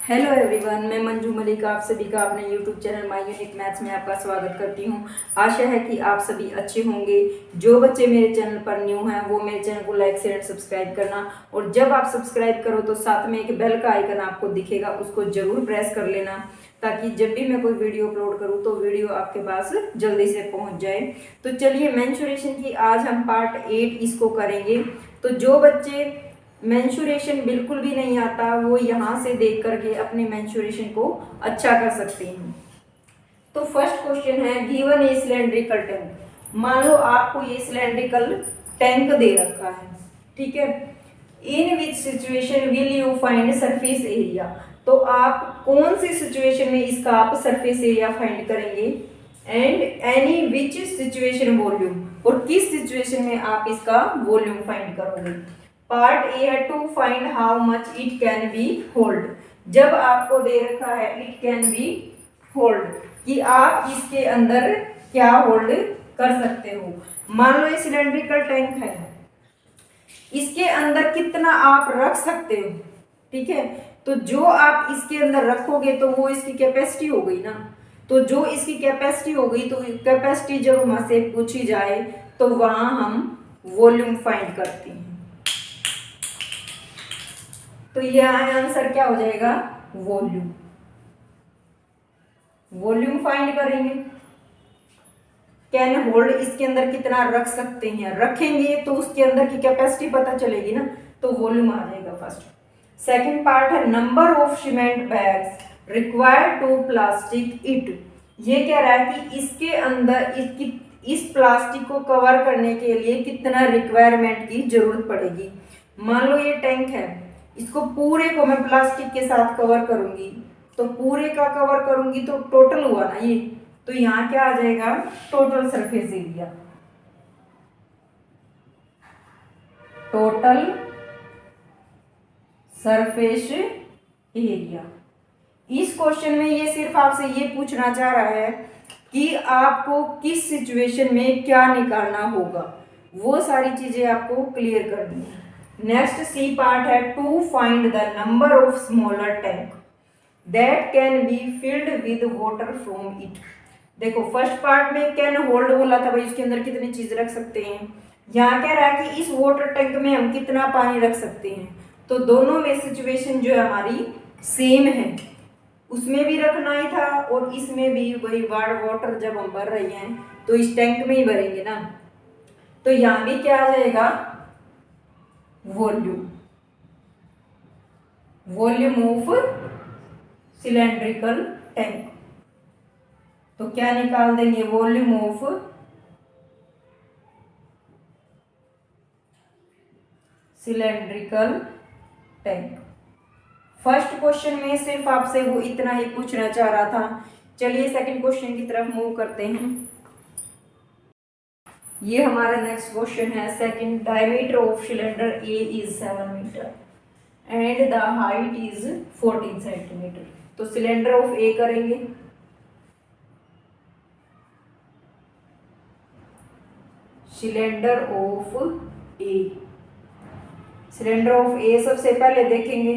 Hello everyone, मैं मंजू मलिक आप सभी का अपने YouTube channel my unique maths में आपका स्वागत करती हूँ। आशा है कि आप सभी अच्छे होंगे। जो बच्चे मेरे चैनल पर न्यू हैं वो मेरे चैनल को लाइक शेयर सब्सक्राइब करना, और जब आप सब्सक्राइब करो तो साथ में एक बेल का आइकन आपको दिखेगा, उसको जरूर प्रेस कर लेना ताकि जब भी मैं कोई वीडियो अपलोड करूँ तो वीडियो आपके पास जल्दी से पहुँच जाए। तो चलिए मेंस्ट्रुएशन की आज हम पार्ट 8 इसको करेंगे। तो जो बच्चे मेंस्ट्रुएशन बिल्कुल भी नहीं आता वो यहाँ से देख करके अपने मेंस्ट्रुएशन को अच्छा कर सकते हैं। तो फर्स्ट क्वेश्चन है, गिवन ए सिलेंड्रिकल टैंक। मान लो आपको ये सिलेंड्रिकल टैंक दे रखा है, ठीक है। In which situation will you find surface area. तो आप कौन सी सिचुएशन में इसका आप सरफेस एरिया फाइंड करेंगे, and any which situation volume, और किस सिचुएशन में आप इसका वॉल्यूम फाइंड करोगे। पार्ट ए है to find how much it can be hold. जब आपको दे रखा है इट कैन बी होल्ड, कि आप इसके अंदर क्या होल्ड कर सकते हो। मान लो ये सिलेंड्रिकल टैंक है, इसके अंदर कितना आप रख सकते हो, ठीक है। तो जो आप इसके अंदर रखोगे तो वो इसकी कैपेसिटी हो गई ना। तो जो इसकी कैपेसिटी हो गई, तो कैपेसिटी जब हमसे पूछी जाए तो वहां हम वॉल्यूम फाइंड करते हैं। तो यह आंसर क्या हो जाएगा, वॉल्यूम। वॉल्यूम फाइंड करेंगे, कैन होल्ड इसके अंदर कितना रख सकते हैं, रखेंगे तो उसके अंदर की कैपेसिटी पता चलेगी ना, तो वॉल्यूम आ जाएगा फर्स्ट। सेकंड पार्ट है number of cement bags required to plaster it. ये कह रहा है कि इसके अंदर इस प्लास्टिक को कवर करने के लिए कितना रिक्वायरमेंट की जरूरत पड़ेगी। मान लो ये टैंक है, इसको पूरे को मैं प्लास्टिक के साथ कवर करूंगी, तो पूरे का कवर करूंगी तो टोटल हुआ ना ये। तो यहाँ क्या आ जाएगा, total surface area. Total surface area. इस क्वेश्चन में ये सिर्फ आपसे ये पूछना चाह रहा है कि आपको किस सिचुएशन में क्या निकालना होगा, वो सारी चीजें आपको क्लियर करनी है। नेक्स्ट सी पार्ट है to find the number of smaller tank that can be filled with water from it. देखो फर्स्ट पार्ट में कैन होल्ड बोला था, भाई उसके अंदर कितनी चीज रख सकते हैं। यहाँ कह रहा है कि इस वाटर टैंक में हम कितना पानी रख सकते हैं। तो दोनों में सिचुएशन जो है हमारी सेम है, उसमें भी रखना ही था और इसमें भी वही वाटर जब हम भर रहे हैं तो इस टैंक में ही भरेंगे ना। तो यहाँ भी क्या आ जाएगा, volume. Volume of cylindrical tank. तो क्या निकाल देंगे, volume of cylindrical tank. First question में सिर्फ आपसे वो इतना ही पूछना चाह रहा था। चलिए सेकंड क्वेश्चन की तरफ मूव करते हैं। ये हमारा नेक्स्ट क्वेश्चन है। Second, diameter of cylinder A is 7 metre and the height is 14 centimetre. तो सिलेंडर ऑफ ए करेंगे, cylinder of A. Cylinder of A सबसे पहले देखेंगे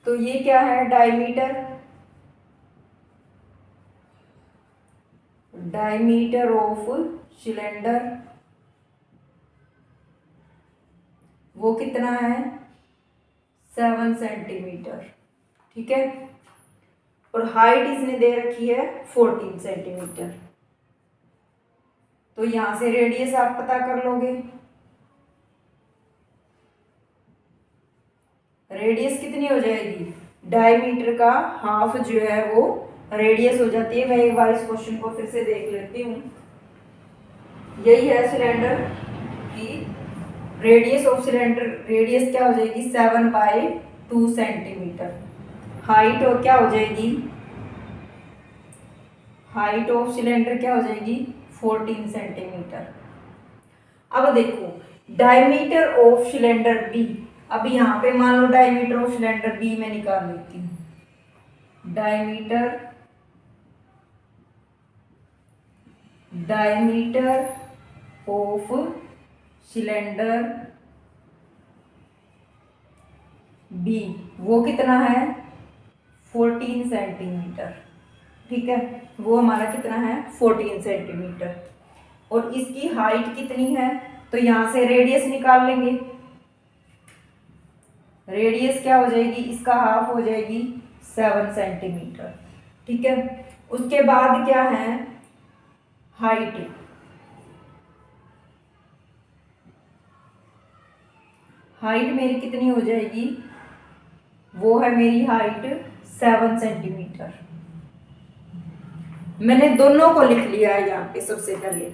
तो ये क्या है, डायमीटर। डायमीटर ऑफ सिलेंडर वो कितना है, 7 सेंटीमीटर, ठीक है। और हाइट इसने दे रखी है 14 सेंटीमीटर। तो यहां से रेडियस आप पता कर लोगे। रेडियस कितनी हो जाएगी, डायमीटर का हाफ जो है वो रेडियस हो जाती है। मैं एक बार इस क्वेश्चन को फिर से देख लेती हूँ। यही है सिलेंडर की रेडियस ऑफ सिलेंडर। रेडियस क्या हो जाएगी, 7/2 सेंटीमीटर। हाइट और क्या हो जाएगी, हाइट ऑफ सिलेंडर क्या हो जाएगी, 14 सेंटीमीटर। अब देखो डायमीटर ऑफ सिलेंडर बी। अब यहाँ पे मान लो डायमीटर ऑफ सिलेंडर बी में निकाल लेती हूँ। डायमीटर ऑफ सिलेंडर बी वो कितना है 14 सेंटीमीटर। ठीक है, वो हमारा कितना है 14 सेंटीमीटर। और इसकी हाइट कितनी है, तो यहाँ से रेडियस निकाल लेंगे। रेडियस क्या हो जाएगी, इसका हाफ हो जाएगी 7 सेंटीमीटर। ठीक है, उसके बाद क्या है हाइट। हाइट मेरी कितनी हो जाएगी, वो है मेरी हाइट 7 सेंटीमीटर। मैंने दोनों को लिख लिया है यहाँ पे। सबसे पहले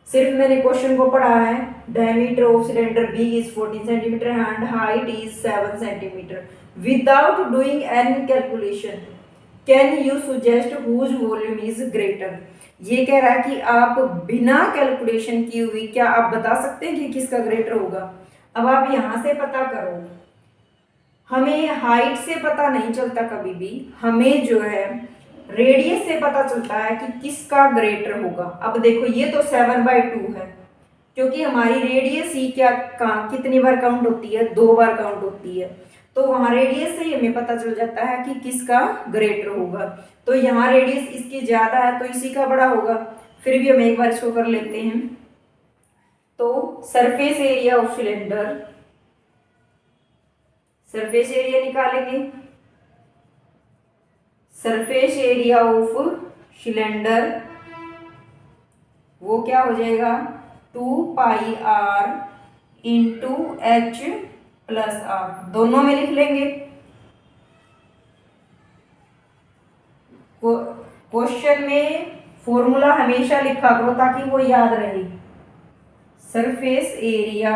सिर्फ मैंने क्वेश्चन को पढ़ा है। Diameter of cylinder B is 14 centimetre and height is 7 centimetre. Without doing any calculation can you suggest whose volume is greater. ये कह रहा है कि आप बिना कैलकुलेशन किए हुए क्या आप बता सकते हैं कि किसका ग्रेटर होगा। अब आप यहां से पता करो, हमें हाइट से पता नहीं चलता कभी भी, हमें जो है रेडियस से पता चलता है कि किसका ग्रेटर होगा। अब देखो ये तो 7/2 है, क्योंकि हमारी रेडियस ही क्या कितनी बार काउंट होती है, 2 बार काउंट होती है। तो वहां रेडियस से ही हमें पता चल जाता है कि किसका ग्रेटर होगा। तो यहाँ रेडियस इसकी ज्यादा है तो इसी का बड़ा होगा। फिर भी हम एक बार इसको कर लेते हैं। तो surface area of cylinder, surface area निकालेंगे। सरफेस एरिया ऑफ सिलेंडर वो क्या हो जाएगा 2πr into H plus are. दोनों में लिख लेंगे। क्वेश्चन में फॉर्मूला हमेशा लिखा करो ताकि वो याद रहे। Surface area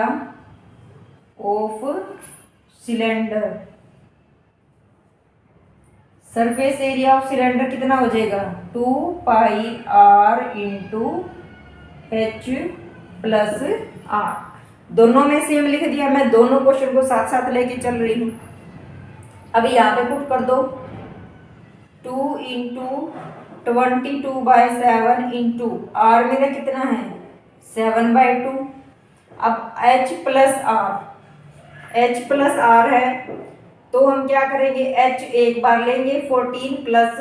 of cylinder, surface area of cylinder कितना हो जाएगा 2πr into H plus are. दोनों में सेम लिख दिया। मैं दोनों क्वेश्चन को साथ साथ लेके चल रही हूँ। अभी यहाँ पे पुट कर दो 2 इंटू 22/7 इंटू आर मेरा कितना है 7/2। अब h प्लस आर है तो हम क्या करेंगे h एक बार लेंगे 14 प्लस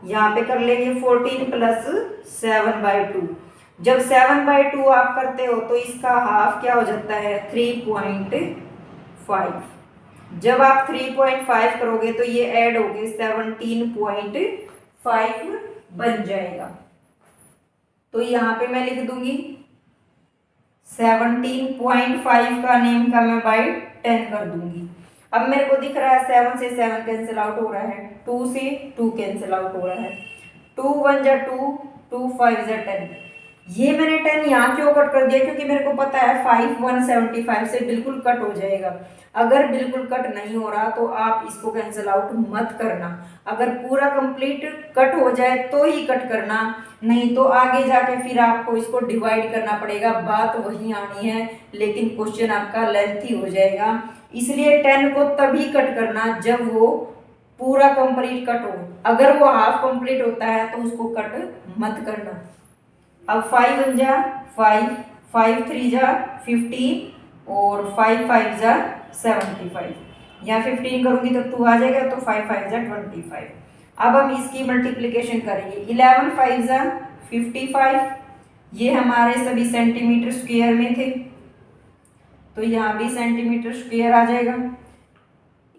यहाँ पे कर लेंगे 14 प्लस 7/2। जब 7/2 आप करते हो तो इसका हाफ क्या हो जाता है 3.5। जब आप 3.5 करोगे तो ये ऐड हो गए 17.5 बन जाएगा। तो यहाँ पे मैं लिख दूंगी 17.5 का नेम का मैं बाई 10 कर दूंगी। अब मेरे को दिख रहा है 7 से 7 कैंसिल आउट हो रहा है, 2 से 2 कैंसिल आउट हो रहा है, 2 1 जा 2, 2 5 जा 10। ये मैंने 10 यहाँ क्यों कट कर दिया, क्योंकि मेरे को पता है 5 175 से बिल्कुल कट हो जाएगा। अगर बिल्कुल कट नहीं हो रहा तो आप इसको कैंसिल आउट मत करना। अगर पूरा कंप्लीट कट हो जाए तो ही कट करना, नहीं तो आगे जाके फिर आपको इसको डिवाइड करना पड़ेगा। बात वही आनी है लेकिन क्वेश्चन आपका लेंथी हो जाएगा। इसलिए 10 को तभी कट करना जब वो पूरा कंप्लीट कट हो। अगर वो हाफ कंप्लीट होता है तो उसको कट मत करना। अब 5 1 जा 5, 5 3 जा 15 और 5 5 जा 75। यहाँ 15 करूंगी तो 2 आ जाएगा तो 5 5 जा 25। अब हम इसकी मल्टीप्लिकेशन करेंगे। 11 5 जा 55। ये हमारे सभी सेंटीमीटर स्क्वायर में थे तो यहाँ भी सेंटीमीटर स्क्वायर आ जाएगा।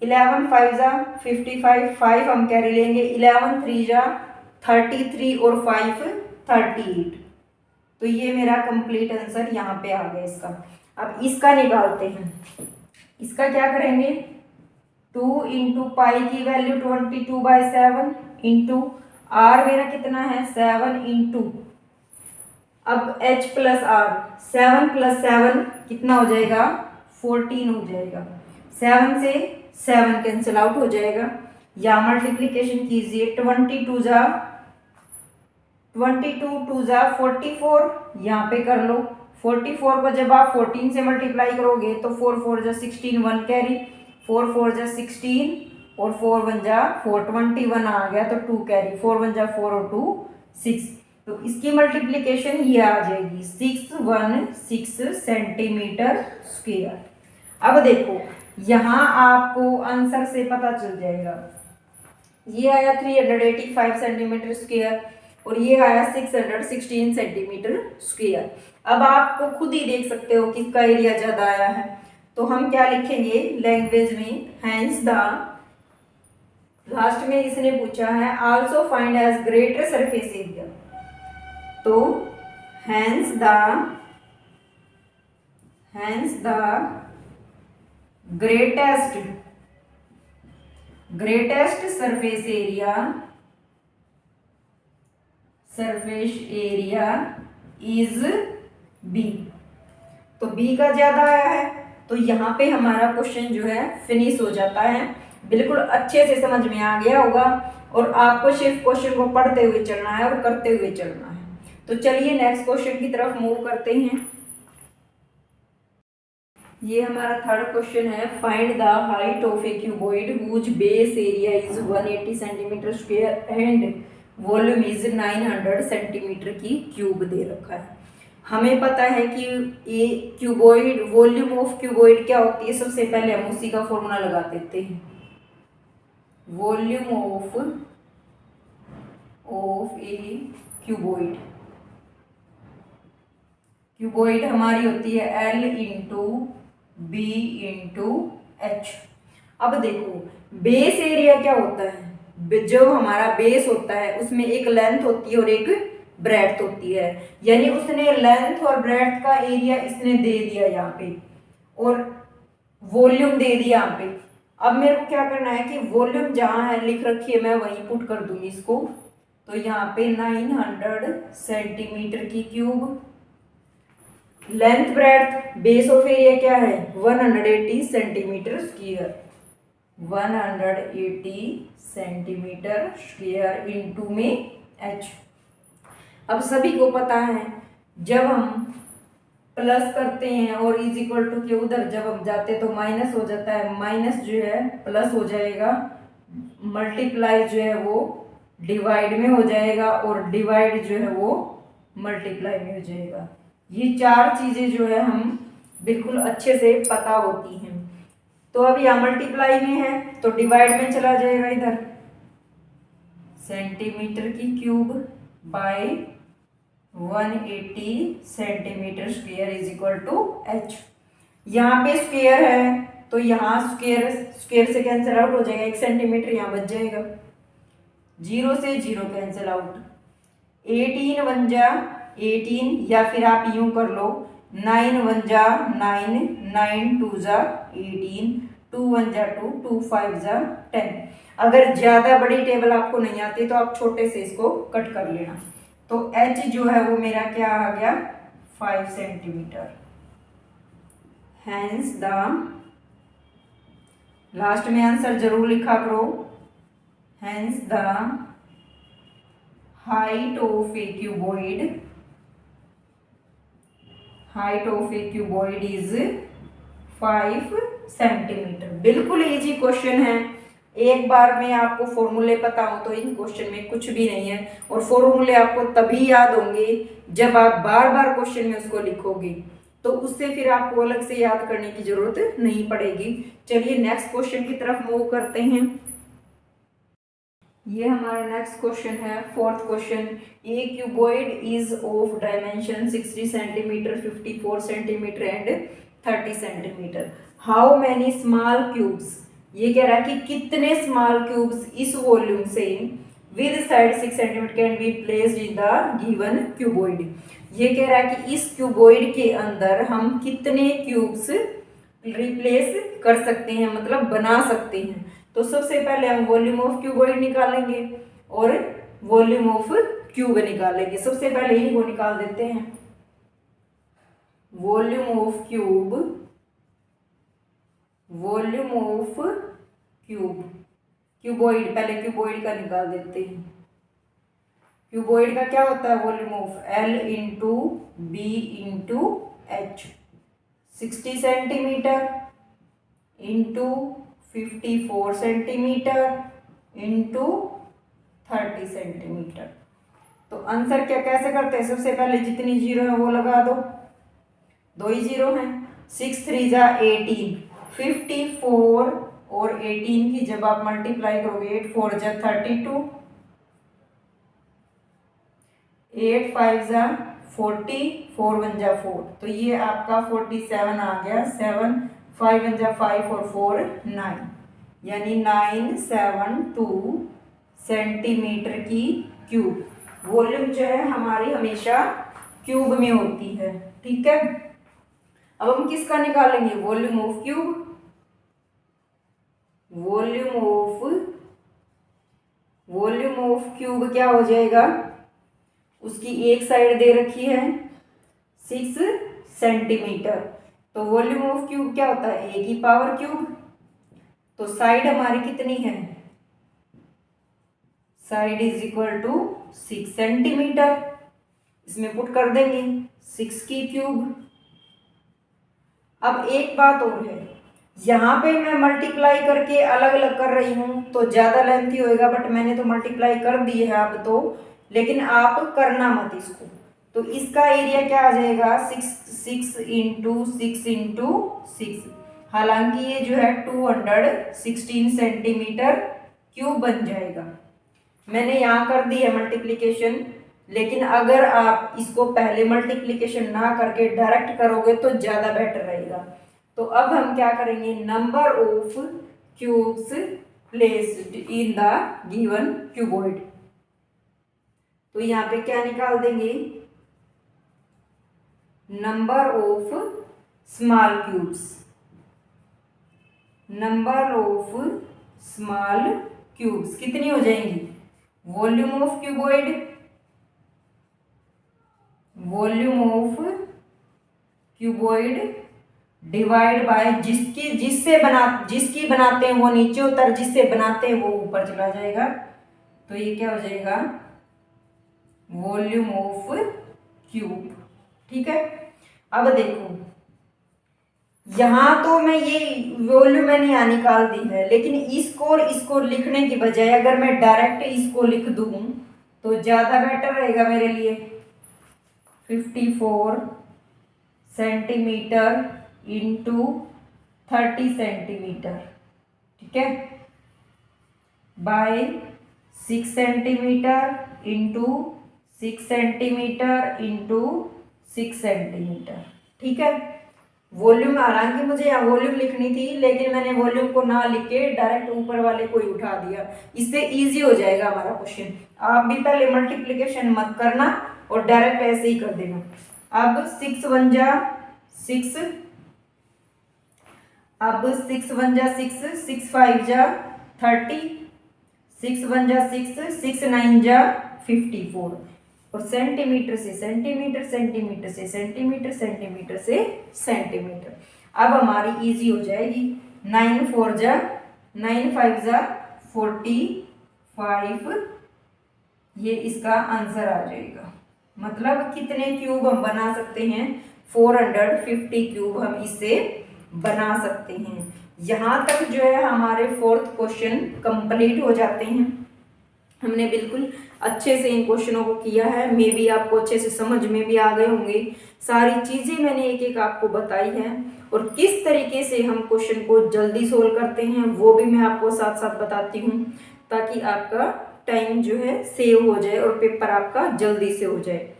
11 5 जा 55, 5 हम कैरी लेंगे। 11 3 जा 33 और 5 38। तो ये मेरा कंप्लीट आंसर यहाँ पे आ गया इसका। अब इसका निकालते हैं। इसका क्या करेंगे 2 इंटू पाई की वैल्यू 22/7 इंटू आर मेरा कितना है 7 इंटू अब h प्लस आर 7 + 7 कितना हो जाएगा 14 हो जाएगा। 7 से 7 कैंसिल आउट हो जाएगा। या मल्टीप्लीकेशन कीजिए 22 जा 2 जा 44। यहाँ पे कर लो 44 को जब आप 14 से मल्टीप्लाई करोगे तो 4 4 जा 16 1 कैरी 4 4 जा 16 और 4 1 जा 4 21 आ गया तो 2 कैरी 4 1 जा 4 और 2 6। तो इसकी मल्टीप्लिकेशन ये आ जाएगी 616 सेंटीमीटर स्क्वायर। अब देखो यहाँ आपको आंसर से पता चल जाएगा। ये आया 385 सेंटीमीटर स्क्वायर और ये आया 616 सेंटीमीटर स्क्वायर। अब आपको खुद ही देख सकते हो किसका एरिया ज्यादा आया है। तो हम क्या लिखेंगे लैंग्वेज में, हैंस द, लास्ट में इसने पूछा है also find as greater surface area. तो hence the greatest surface area is B. तो बी का ज्यादा आया है, तो यहाँ पे हमारा क्वेश्चन जो है फिनिश हो जाता है। बिल्कुल अच्छे से समझ में आ गया होगा और आपको सिर्फ क्वेश्चन को पढ़ते हुए चलना है और करते हुए चलना है। तो चलिए नेक्स्ट क्वेश्चन की तरफ मूव करते हैं। ये हमारा थर्ड क्वेश्चन है, find the height of a cuboid whose base area is 180 centimetre square and volume is 900 centimetre की क्यूब दे रखा है। हमें पता है कि ये क्यूबॉइड, वॉल्यूम ऑफ क्यूबॉइड क्या होती है, सबसे पहले हम उसी का फॉर्मूला लगा देते हैं। वॉल्यूम ऑफ ए क्यूबॉइड हमारी होती है L into B into H. अब देखो बेस एरिया क्या होता है, जो हमारा बेस होता है उसमें एक लेंथ होती है और एक ब्रेड्थ होती है, यानी उसने लेंथ और ब्रेड्थ का एरिया इसने दे दिया यहाँ पे और वॉल्यूम दे दिया यहाँ पे। अब मेरे को क्या करना है कि वॉल्यूम जहाँ है लिख रखी है मैं वहीं पुट कर दूंगी इसको। तो यहाँ पे 900 सेंटीमीटर की cube, length breadth base of area क्या है 180 centimetre square, 180 centimetre square into में एच। अब सभी को पता है जब हम प्लस करते हैं और इज इक्वल टू के उधर जब हम जाते हैं तो माइनस हो जाता है, माइनस जो है प्लस हो जाएगा, मल्टीप्लाई जो है वो डिवाइड में हो जाएगा और डिवाइड जो है वो मल्टीप्लाई में हो जाएगा। ये चार चीजें जो है हम बिल्कुल अच्छे से पता होती हैं। तो अब यहाँ मल्टीप्लाई में है तो डिवाइड में चला जाएगा इधर, सेंटीमीटर की cube by 180 centimetre square is equal to H. यहाँ पे स्क्वायर है तो यहाँ स्क्वायर से कैंसिल आउट हो जाएगा, 1 सेंटीमीटर यहाँ बच जाएगा, 0 से 0 कैंसिल आउट, 18 1 जा 18 या फिर आप यूं कर लो 9 1 जा 9, 9 2 जा 18, 2 1 जा 2, 2 5 जा 10। अगर ज्यादा बड़ी टेबल आपको नहीं आती तो आप छोटे से इसको कट कर लेना। तो h जो है वो मेरा क्या आ गया 5 सेंटीमीटर। हैंस द, लास्ट में आंसर जरूर लिखा करो, hence the height of a cuboid is 5 centimetre. बिल्कुल इजी क्वेश्चन है, एक बार में आपको फॉर्मूले पता हो तो इन क्वेश्चन में कुछ भी नहीं है, और फॉर्मूले आपको तभी याद होंगे जब आप बार बार क्वेश्चन में उसको लिखोगे, तो उससे फिर आपको अलग से याद करने की जरूरत नहीं पड़ेगी। चलिए नेक्स्ट क्वेश्चन की तरफ मूव करते हैं। ये हमारा नेक्स्ट क्वेश्चन है, fourth question, A cuboid is of dimension 60 centimetre, 54 centimetre and 30 centimetre. How many small cubes, ये कह रहा है कि कितने स्मॉल क्यूब्स इस वॉल्यूम से with side 6 centimetre can be placed in the given cuboid. ये कह रहा है कि इस क्यूबॉइड के अंदर हम कितने क्यूब्स रिप्लेस कर सकते हैं, मतलब बना सकते हैं। तो सबसे पहले हम वॉल्यूम ऑफ क्यूबॉइड निकालेंगे और वॉल्यूम ऑफ क्यूब निकालेंगे। सबसे पहले इनको निकाल देते हैं, वॉल्यूम ऑफ क्यूबॉइड, पहले क्यूबॉइड का निकाल देते हैं। क्यूबॉइड का क्या होता है volume of L into B into H, 60 centimetre into 54 centimetre into 30 centimetre. तो आंसर क्या कैसे करते हैं, सबसे पहले जितनी जीरो है वो लगा दो, 2 ही जीरो हैं, 6 3 जा 18, 54 और 18 की जब आप मल्टीप्लाई करोगे, 8 4 जा 32, 8 5 जा 40, 4 1 जा 4, तो ये आपका 47 आ गया। 7 5 1 जा 5 और 4 9, यानी 972 सेंटीमीटर की क्यूब। वॉल्यूम जो है हमारी हमेशा क्यूब में होती है, ठीक है। अब हम किसका निकालेंगे? Volume of cube. Volume of cube क्या हो जाएगा? उसकी एक साइड दे रखी है 6 सेंटीमीटर, तो वॉल्यूम ऑफ क्यूब क्या होता है? ए की पावर क्यूब। तो साइड हमारी कितनी है? Side is equal to 6 centimetre. इसमें पुट कर देंगे 6 की क्यूब। अब एक बात और है, यहाँ पे मैं मल्टीप्लाई करके अलग अलग कर रही हूँ तो ज़्यादा लेंथी होएगा, बट मैंने तो मल्टीप्लाई कर दी है अब तो, लेकिन आप करना मत इसको। तो इसका एरिया क्या आ जाएगा? 6 इंटू 6 इंटू 6, हालांकि ये जो है 216 सेंटीमीटर क्यूब बन जाएगा। मैंने यहाँ कर दी है मल्टीप्लिकेशन, लेकिन अगर आप इसको पहले मल्टीप्लिकेशन ना करके डायरेक्ट करोगे तो ज़्यादा बेटर रहेगा। तो अब हम क्या करेंगे? Number of cubes placed in the given cuboid. तो यहाँ पे क्या निकाल देंगे? Number of small cubes. Number of small cubes कितनी हो जाएंगी? Volume of cuboid, volume of cuboid divide by जिसकी बनाते हैं वो नीचे उतर, जिससे बनाते हैं वो ऊपर चला जाएगा। तो ये क्या हो जाएगा? वॉल्यूम ऑफ क्यूब, ठीक है। अब देखो, यहां तो मैं ये वॉल्यूम मैंने यहाँ निकाल दी है, लेकिन इसको लिखने की बजाय अगर मैं डायरेक्ट इसको लिख दूं तो ज्यादा बेटर रहेगा मेरे लिए। 54 सेंटीमीटर इंटू 30 सेंटीमीटर, ठीक है, by 6 centimetre into 6 centimetre into 6 centimetre, ठीक है। वॉल्यूम, हालांकि मुझे यहाँ वॉल्यूम लिखनी थी, लेकिन मैंने वॉल्यूम को ना लिख के डायरेक्ट ऊपर वाले को ही उठा दिया। इससे इजी हो जाएगा हमारा क्वेश्चन। आप भी पहले मल्टीप्लिकेशन मत करना और डायरेक्ट ऐसे ही कर देना। अब 6 1 जा 6, अब 6 1 जा 6, 6 5 जा 30, 6 1 जा 6, 6 9 जा 54, और सेंटीमीटर से सेंटीमीटर, सेंटीमीटर से सेंटीमीटर, सेंटीमीटर से सेंटीमीटर। अब हमारी इजी हो जाएगी। 9 4 जा 9 5 जा 45, ये इसका आंसर आ जाएगा। मतलब कितने क्यूब हम बना सकते हैं? 450 क्यूब हम इससे बना सकते हैं। यहाँ तक जो है हमारे 4th क्वेश्चन कंप्लीट हो जाते हैं। हमने बिल्कुल अच्छे से इन क्वेश्चनों को किया है। मे भी आपको अच्छे से समझ में भी आ गए होंगे। सारी चीज़ें मैंने एक एक आपको बताई हैं, और किस तरीके से हम क्वेश्चन को जल्दी सोल्व करते हैं वो भी मैं आपको साथ साथ बताती हूँ, ताकि आपका टाइम जो है सेव हो जाए और पेपर आपका जल्दी से हो जाए।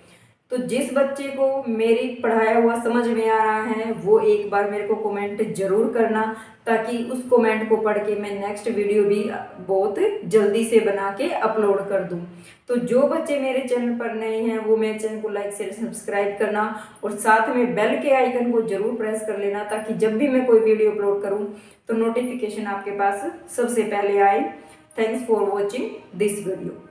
तो जिस बच्चे को मेरी पढ़ाया हुआ समझ में आ रहा है वो एक बार मेरे को कमेंट जरूर करना, ताकि उस कमेंट को पढ़ के मैं नेक्स्ट वीडियो भी बहुत जल्दी से बना के अपलोड कर दूं। तो जो बच्चे मेरे चैनल पर नए हैं वो मेरे चैनल को लाइक शेयर सब्सक्राइब करना, और साथ में बेल के आइकन को जरूर प्रेस कर लेना, ताकि जब भी मैं कोई वीडियो अपलोड करूँ तो नोटिफिकेशन आपके पास सबसे पहले आए। Thanks for watching this video.